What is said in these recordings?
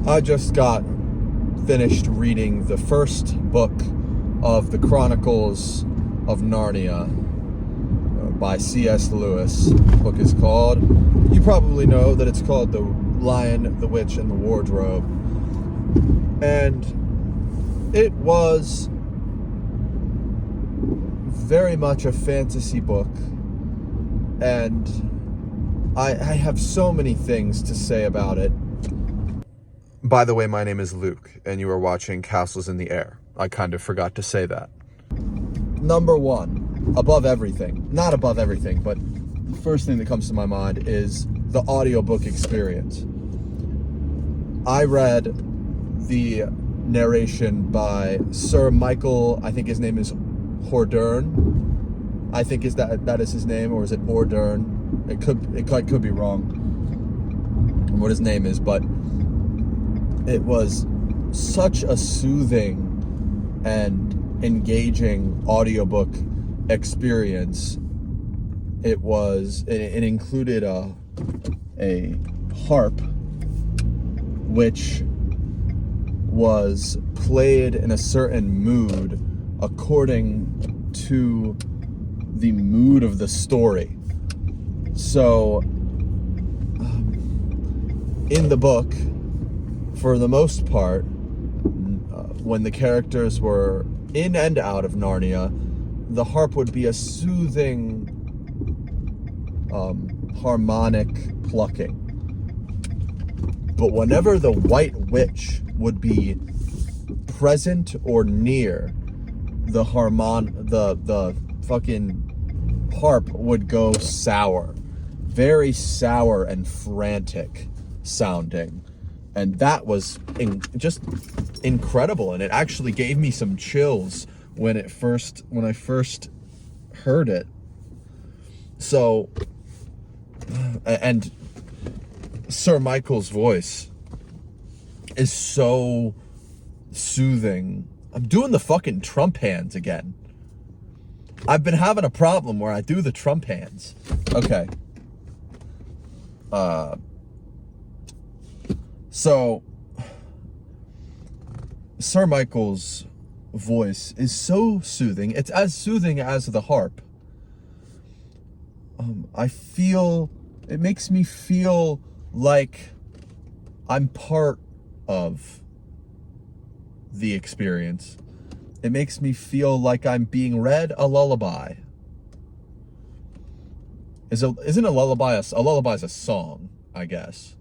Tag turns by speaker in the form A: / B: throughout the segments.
A: I just got finished reading the first book of the Chronicles of Narnia by C.S. Lewis. The book is called, you probably know that it's called The Lion, the Witch, and the Wardrobe. And it was very much a fantasy book. And I have so many things to say about it. By the way, my name is Luke, and you are watching Castles in the Air. I kind of forgot to say that. Number one, above everything, not above everything, but the first thing that comes to my mind is the audiobook experience. I read the narration by Sir Michael, I think his name is Hordern. I think that is his name, or is it Ordern? It could be wrong what his name is, but it was such a soothing and engaging audiobook experience. It included a harp which was played in a certain mood according to the mood of the story. So in the book, for the most part, when the characters were in and out of Narnia, the harp would be a soothing, harmonic plucking. But whenever the White Witch would be present or near, the fucking harp would go sour, very sour and frantic sounding. And that was just incredible, and it actually gave me some chills when I first heard it. So, and Sir Michael's voice is so soothing. I'm doing the fucking Trump hands again. I've been having a problem where I do the Trump hands. Okay. So, Sir Michael's voice is so soothing. It's as soothing as the harp. It makes me feel like I'm part of the experience. It makes me feel like I'm being read a lullaby. Isn't a lullaby a lullaby's a song, I guess.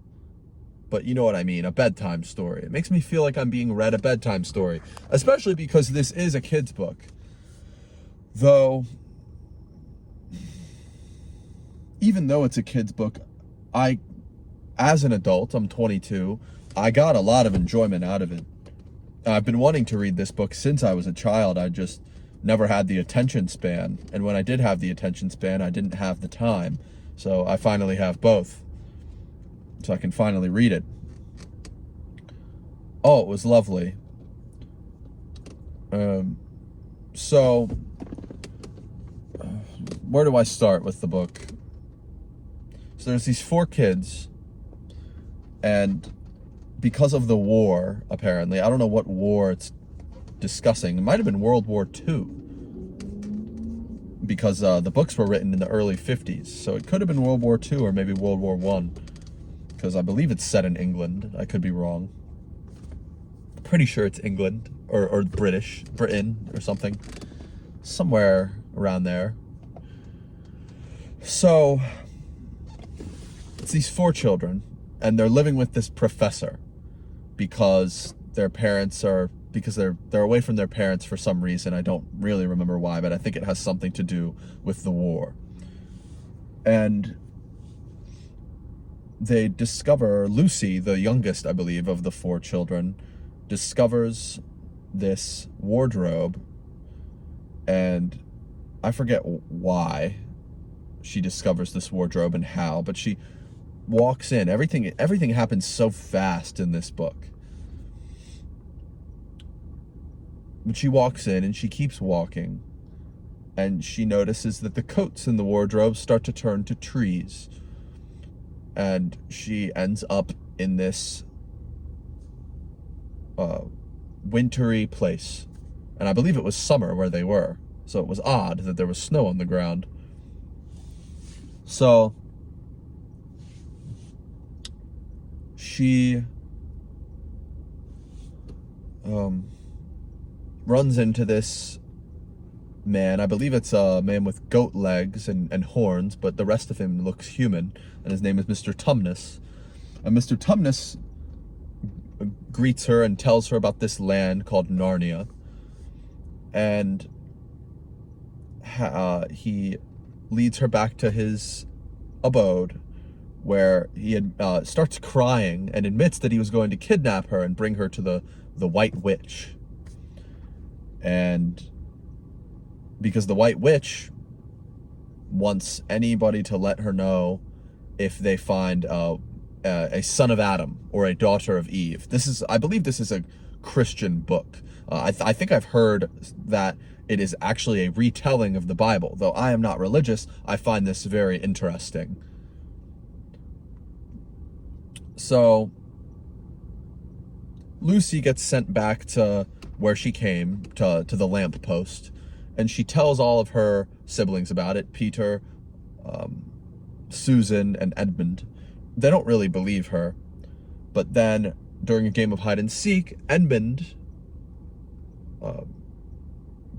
A: But you know what I mean, a bedtime story. It makes me feel like I'm being read a bedtime story, especially because this is a kid's book. Though, even though it's a kid's book, as an adult, I'm 22, I got a lot of enjoyment out of it. I've been wanting to read this book since I was a child. I just never had the attention span. And when I did have the attention span, I didn't have the time. So I finally have both. So I can finally read it. Oh, it was lovely. So, where do I start with the book? So there's these 4 kids, and because of the war, apparently, I don't know what war it's discussing. It might have been World War II, because the books were written in the early 50s. So it could have been World War II or maybe World War I. Because I believe it's set in England. I could be wrong. Pretty sure it's England or Britain or something. Somewhere around there. So, it's these 4 children, and they're living with this professor because they're away from their parents for some reason. I don't really remember why, but I think it has something to do with the war. And they discover, Lucy, the youngest, I believe, of the 4 children, discovers this wardrobe, and I forget why she discovers this wardrobe and how, but she walks in. Everything happens so fast in this book. But she walks in, and she keeps walking, and she notices that the coats in the wardrobe start to turn to trees. And she ends up in this wintry place. And I believe it was summer where they were. So it was odd that there was snow on the ground. So she runs into this man. I believe it's a man with goat legs and horns, but the rest of him looks human, and his name is Mr. Tumnus. And Mr. Tumnus greets her and tells her about this land called Narnia. And he leads her back to his abode, where he starts crying and admits that he was going to kidnap her and bring her to the White Witch. And because the White Witch wants anybody to let her know if they find a son of Adam or a daughter of Eve. I believe this is a Christian book. I think I've heard that it is actually a retelling of the Bible. Though I am not religious, I find this very interesting. So Lucy gets sent back to where she came, to the lamp post, and she tells all of her siblings about it, Peter, Susan, and Edmund. They don't really believe her, but then during a game of hide and seek, Edmund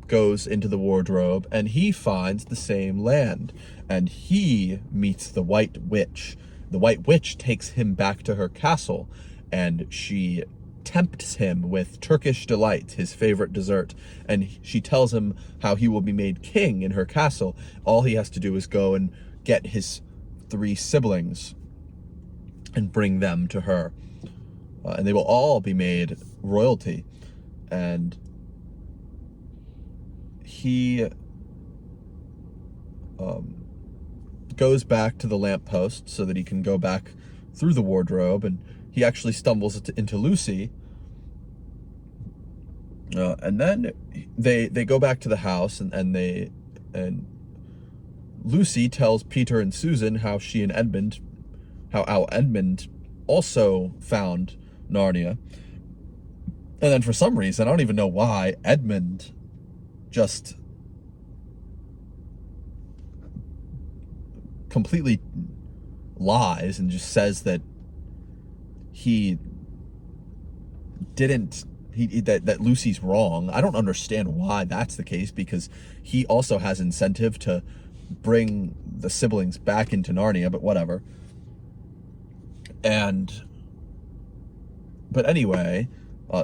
A: goes into the wardrobe and he finds the same land, and he meets the White Witch. The White Witch takes him back to her castle, and she tempts him with Turkish delight, his favorite dessert, and she tells him how he will be made king in her castle. All he has to do is go and get his 3 siblings and bring them to her, and they will all be made royalty. And he goes back to the lamppost so that he can go back through the wardrobe, and he actually stumbles into Lucy. And then they go back to the house, and Lucy tells Peter and Susan how she and Edmund, how Edmund also found Narnia. And then for some reason, I don't even know why, Edmund just completely lies and just says that that Lucy's wrong. I don't understand why that's the case, because he also has incentive to bring the siblings back into Narnia, but whatever. But anyway,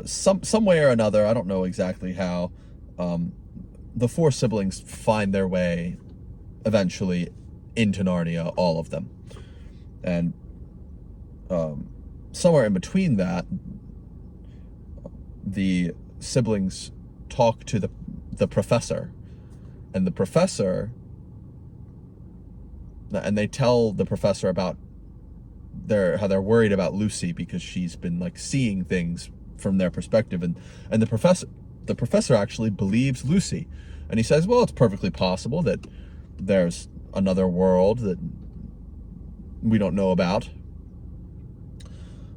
A: some way or another, I don't know exactly how, the 4 siblings find their way eventually into Narnia, all of them. And somewhere in between that, the siblings talk to the professor, and they tell the professor about how they're worried about Lucy because she's been like seeing things from their perspective, and the professor actually believes Lucy, and he says, well, it's perfectly possible that there's another world that we don't know about.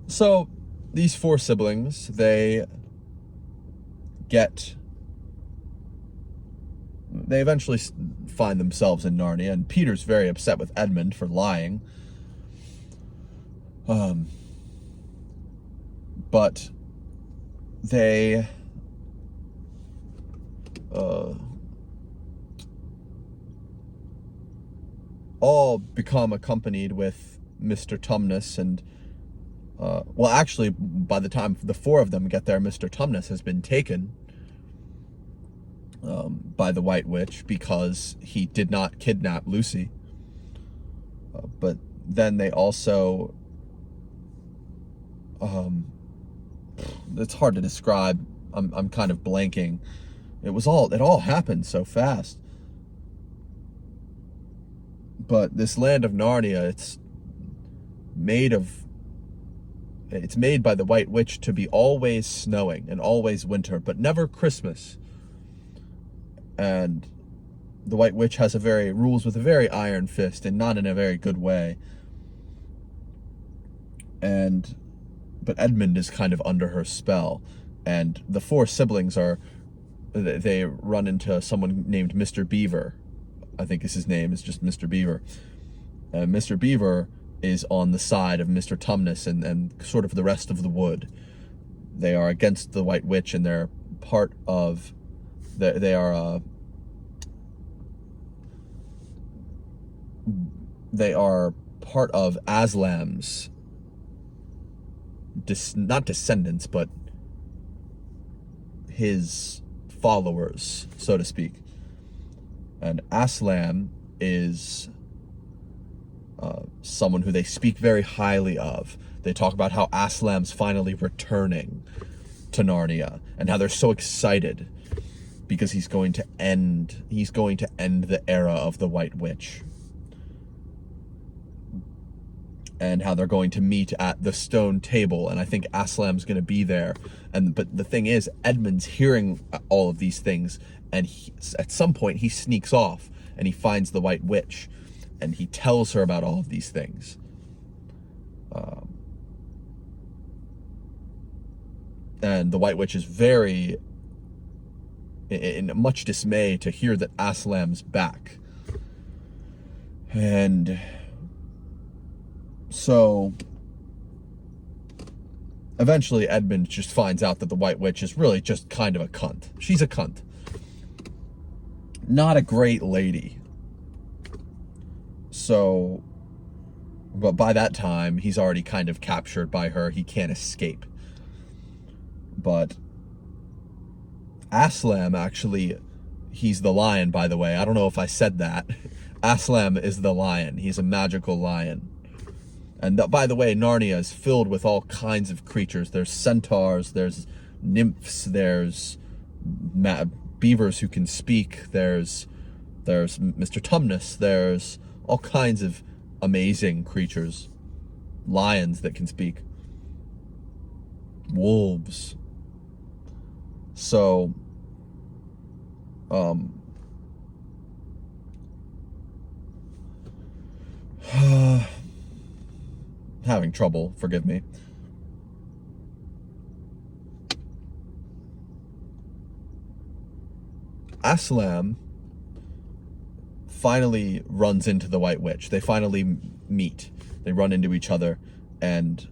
A: So these 4 siblings, they eventually find themselves in Narnia, and Peter's very upset with Edmund for lying. But they all become accompanied with Mr. Tumnus, and well, actually, by the time the 4 of them get there, Mr. Tumnus has been taken by the White Witch because he did not kidnap Lucy. But then they also, it's hard to describe. I'm kind of blanking. It all happened so fast. But this land of Narnia, it's made by the White Witch to be always snowing and always winter, but never Christmas. And the White Witch rules with a very iron fist, and not in a very good way. But Edmund is kind of under her spell, And the four siblings they run into someone named Mr. Beaver. I think his name is just Mr. Beaver. Mr. Beaver is on the side of Mr. Tumnus and sort of the rest of the wood. They are against the White Witch, and they're part of... They are part of Aslam's... not descendants, but his followers, so to speak. And Aslam is someone who they speak very highly of. They talk about how Aslam's finally returning to Narnia, and how they're so excited because he's going to end the era of the White Witch. And how they're going to meet at the stone table, and I think Aslam's going to be there. But the thing is, Edmund's hearing all of these things, and at some point he sneaks off and he finds the White Witch, and he tells her about all of these things. And the White Witch is very in much dismay to hear that Aslam's back. And so eventually Edmund just finds out that the White Witch is really just kind of a cunt. She's a cunt. Not a great lady. So, but by that time, he's already kind of captured by her. He can't escape. But Aslam, actually, he's the lion, by the way. I don't know if I said that. Aslam is the lion. He's a magical lion. And by the way, Narnia is filled with all kinds of creatures. There's centaurs, there's nymphs, there's beavers who can speak, there's Mr. Tumnus, there's all kinds of amazing creatures. Lions that can speak. Wolves. So, having trouble, forgive me. Aslam finally runs into the White Witch. They finally meet. They run into each other, and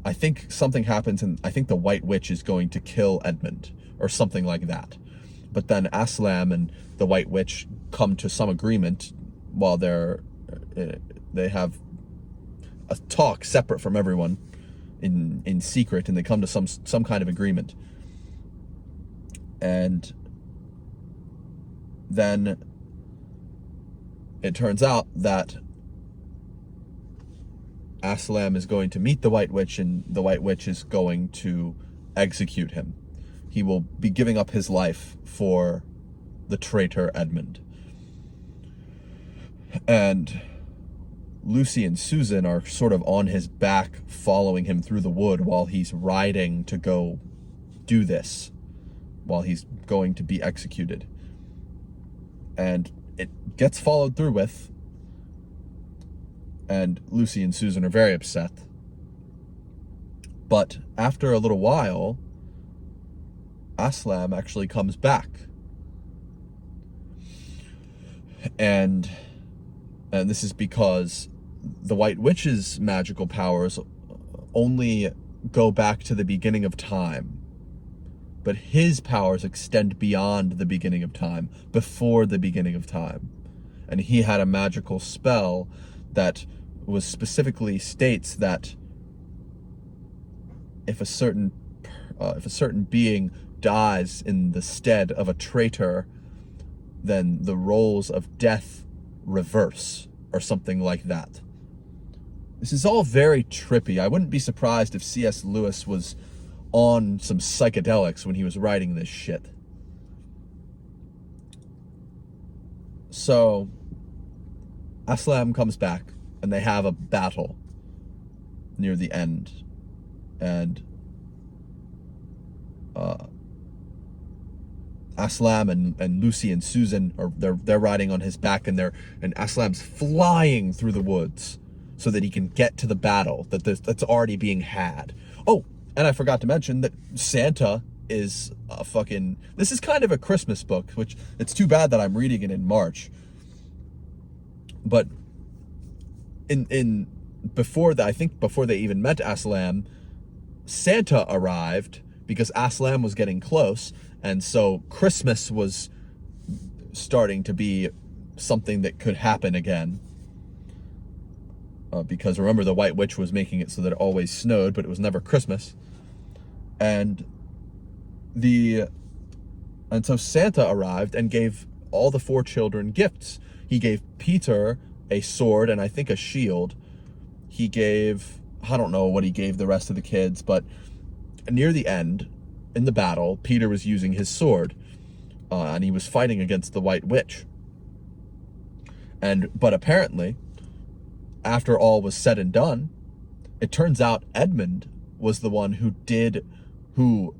A: I think something happens, and I think the White Witch is going to kill Edmund, or something like that. But then Aslam and the White Witch come to some agreement while they have a talk separate from everyone in secret, and they come to some kind of agreement. And then it turns out that Aslam is going to meet the White Witch, and the White Witch is going to execute him. He will be giving up his life for the traitor Edmund. And Lucy and Susan are sort of on his back, following him through the wood while he's riding to go do this, while he's going to be executed. And it gets followed through with, and Lucy and Susan are very upset. But after a little while, Aslam actually comes back. And this is because the White Witch's magical powers only go back to the beginning of time. But his powers extend beyond the beginning of time, before the beginning of time. And he had a magical spell that was specifically states that if a certain being dies in the stead of a traitor, then the roles of death reverse, or something like that. This is all very trippy. I wouldn't be surprised if C.S. Lewis was on some psychedelics when he was writing this shit. So Aslam comes back, and they have a battle near the end, and Aslam and Lucy and Susan they're riding on his back, and Aslam's flying through the woods so that he can get to the battle that's already being had. Oh, and I forgot to mention that Santa is a fucking... This is kind of a Christmas book, which it's too bad that I'm reading it in March. But in before that, I think before they even met Aslan, Santa arrived because Aslan was getting close, and so Christmas was starting to be something that could happen again. Because remember, the White Witch was making it so that it always snowed, but it was never Christmas. And so Santa arrived and gave all the 4 children gifts. He gave Peter a sword and I think a shield. He gave, I don't know what he gave the rest of the kids, but near the end, in the battle, Peter was using his sword, and he was fighting against the White Witch. But apparently, after all was said and done, it turns out Edmund was the one who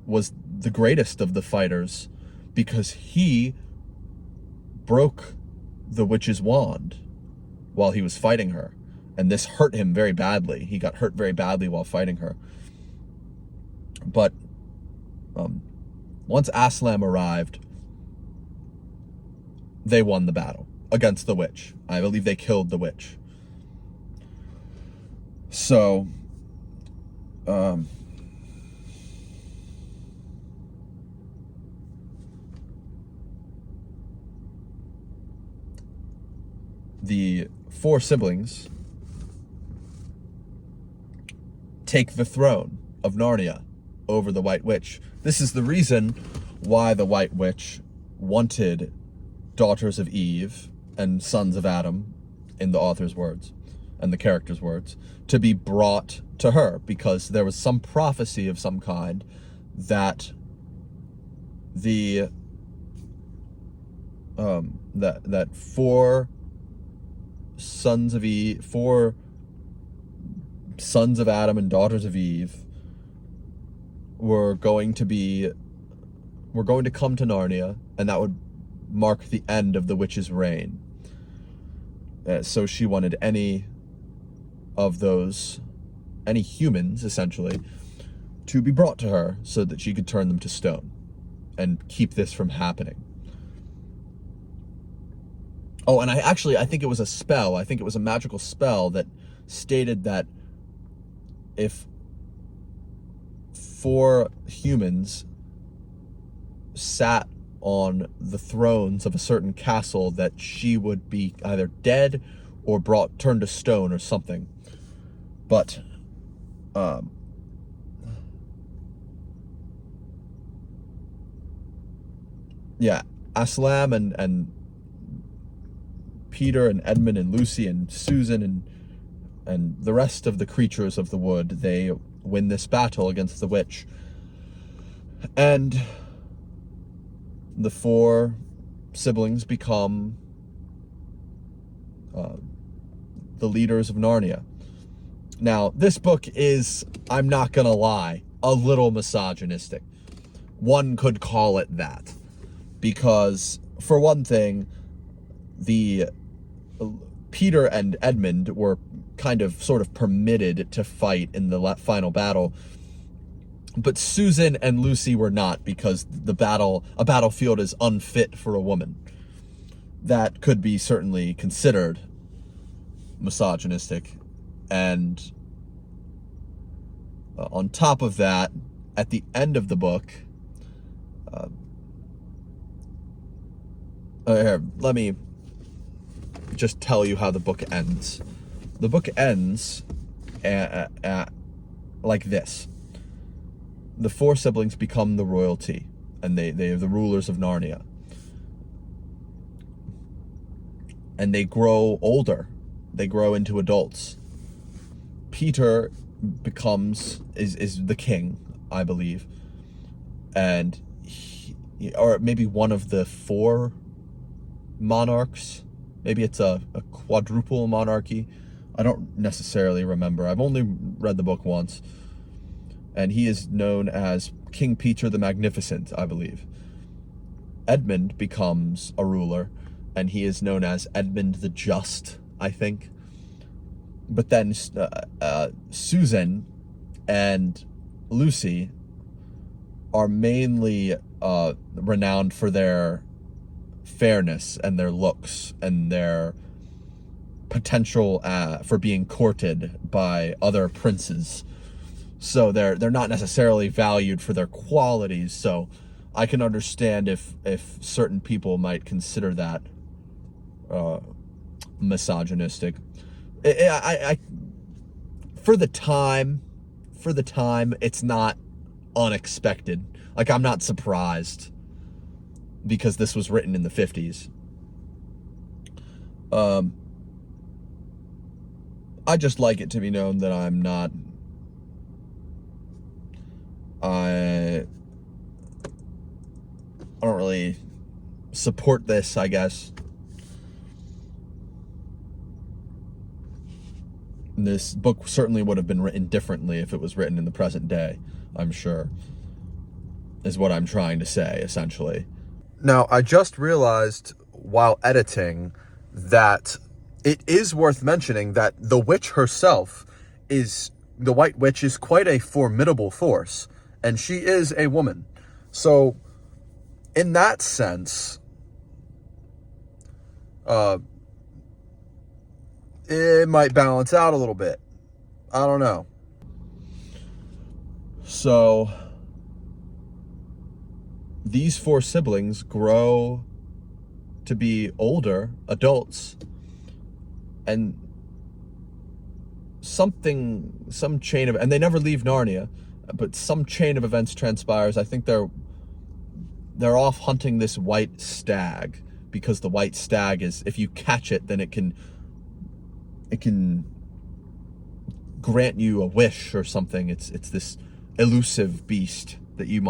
A: was the greatest of the fighters, because he broke the witch's wand while he was fighting her. And this hurt him very badly. He got hurt very badly while fighting her. But once Aslan arrived, they won the battle against the witch. I believe they killed the witch. So, the 4 siblings take the throne of Narnia over the White Witch. This is the reason why the White Witch wanted daughters of Eve and sons of Adam, in the author's words and the character's words, to be brought to her, because there was some prophecy of some kind that that 4 sons of Eve, 4 sons of Adam and daughters of Eve were going to come to Narnia, and that would mark the end of the witch's reign. So she wanted any humans, essentially, to be brought to her so that she could turn them to stone and keep this from happening. Oh, and I think it was a spell. I think it was a magical spell that stated that if 4 humans sat on the thrones of a certain castle, that she would be either dead or turned to stone or something. But yeah, Aslam and Peter and Edmund and Lucy and Susan and the rest of the creatures of the wood, they win this battle against the witch. And the 4 siblings become the leaders of Narnia. Now, this book is, I'm not gonna lie, a little misogynistic. One could call it that. Because, for one thing, Peter and Edmund were sort of permitted to fight in the final battle, but Susan and Lucy were not, because a battlefield is unfit for a woman. That could be certainly considered misogynistic. And on top of that, at the end of the book, here, let me just tell you how the book ends. The book ends like this. The 4 siblings become the royalty, and they are the rulers of Narnia. And they grow older. They grow into adults. Peter is the king, I believe. And or maybe one of the 4 monarchs. Maybe it's a quadruple monarchy. I don't necessarily remember. I've only read the book once. And he is known as King Peter the Magnificent, I believe. Edmund becomes a ruler, and he is known as Edmund the Just, I think. But then Susan and Lucy are mainly renowned for their fairness and their looks and their potential for being courted by other princes. So they're not necessarily valued for their qualities. So I can understand if certain people might consider that misogynistic. I for the time, it's not unexpected. Like, I'm not surprised because this was written in the 50s. I just like it to be known that I don't really support this, I guess. This book certainly would have been written differently if it was written in the present day, I'm sure, is what I'm trying to say, essentially. Now, I just realized while editing that it is worth mentioning that the witch herself the White Witch is quite a formidable force, and she is a woman. So, in that sense, it might balance out a little bit. I don't know. So, these 4 siblings grow to be older adults, and some chain of, and they never leave Narnia, but some chain of events transpires. I think they're off hunting this white stag, because the white stag is, if you catch it, then it can grant you a wish or something. It's this elusive beast that you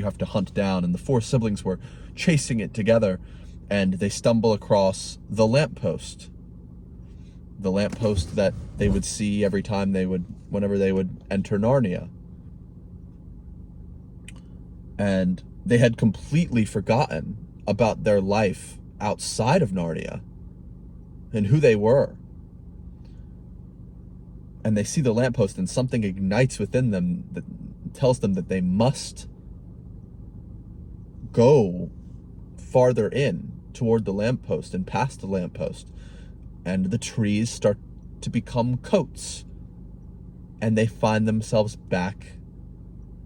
A: have to hunt down, and the 4 siblings were chasing it together, and they stumble across the lamppost that they would see every time whenever they would enter Narnia. And they had completely forgotten about their life outside of Narnia and who they were. And they see the lamppost, and something ignites within them that tells them that they must go farther in toward the lamppost and past the lamppost. And the trees start to become coats, and they find themselves back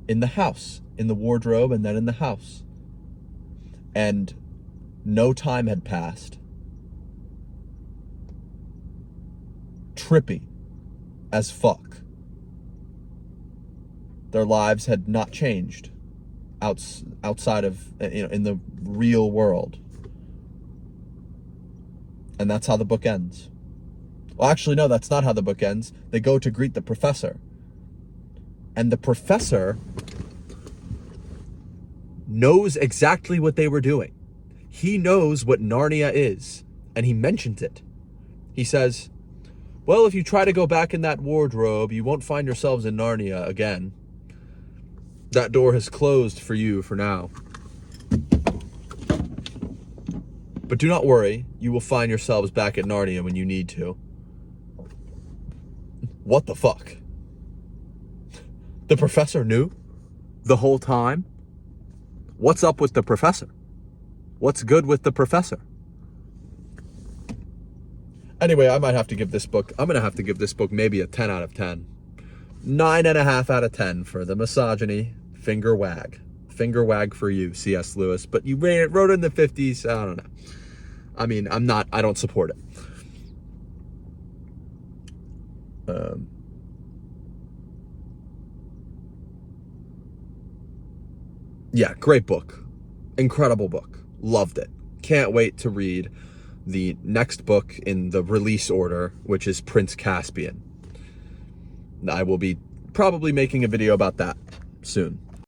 A: in the house, in the wardrobe, and then in the house. And no time had passed. Trippy as fuck. Their lives had not changed outside of, in the real world. And that's how the book ends. Well, actually, no, that's not how the book ends. They go to greet the professor. And the professor knows exactly what they were doing. He knows what Narnia is, and he mentions it. He says, well, if you try to go back in that wardrobe, you won't find yourselves in Narnia again. That door has closed for you for now. But do not worry, you will find yourselves back at Narnia when you need to. What the fuck? The professor knew the whole time? What's up with the professor? What's good with the professor? Anyway, I'm going to have to give this book maybe a 10 out of 10. 9.5 out of 10 for the misogyny. Finger wag. Finger wag for you, C.S. Lewis. But you wrote it in the 50s. I don't know. I mean, I don't support it. Yeah, great book. Incredible book. Loved it. Can't wait to read the next book in the release order, which is Prince Caspian. I will be probably making a video about that soon.